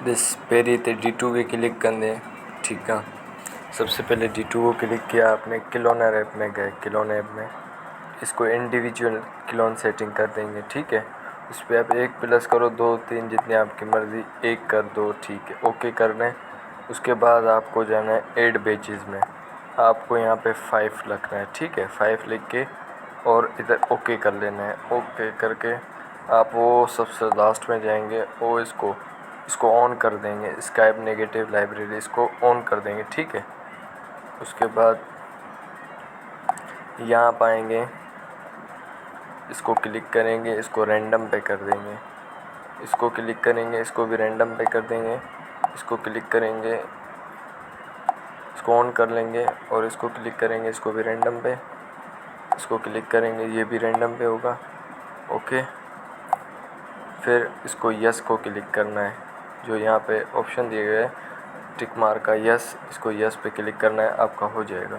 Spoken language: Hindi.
दिस पेरी ते D2 पे क्लिक करने। ठीक है, सबसे पहले D2 को क्लिक किया आपने, क्लोनर ऐप में गए, क्लोन ऐप में इसको इंडिविजुअल क्लोन सेटिंग कर देंगे। ठीक है, उस पर आप 1 प्लस करो, 2 3 जितनी आपकी मर्ज़ी, 1 कर दो। ठीक है, ओके कर लें। उसके बाद आपको जाना है ऐड बैचेज़ में, आपको यहाँ पे 5 लिखना है। ठीक है, 5 लिख के और इधर ओके कर लेना है। ओके करके आप वो सबसे लास्ट में जाएंगे और इसको ऑन कर देंगे, स्काइप नेगेटिव लाइब्रेरी इसको ऑन कर देंगे। ठीक है, उसके बाद यहाँ पाएंगे, इसको क्लिक करेंगे, इसको रैंडम पे कर देंगे, इसको क्लिक करेंगे, इसको भी रैंडम पे कर देंगे, इसको क्लिक करेंगे, इसको ऑन कर लेंगे और इसको क्लिक करेंगे, इसको भी रैंडम पे, इसको क्लिक करेंगे, ये भी रैंडम पे होगा। ओके, फिर इसको यस को क्लिक करना है, जो यहाँ पे ऑप्शन दिए गए टिक मार्क का यस, इसको यस पे क्लिक करना है, आपका हो जाएगा।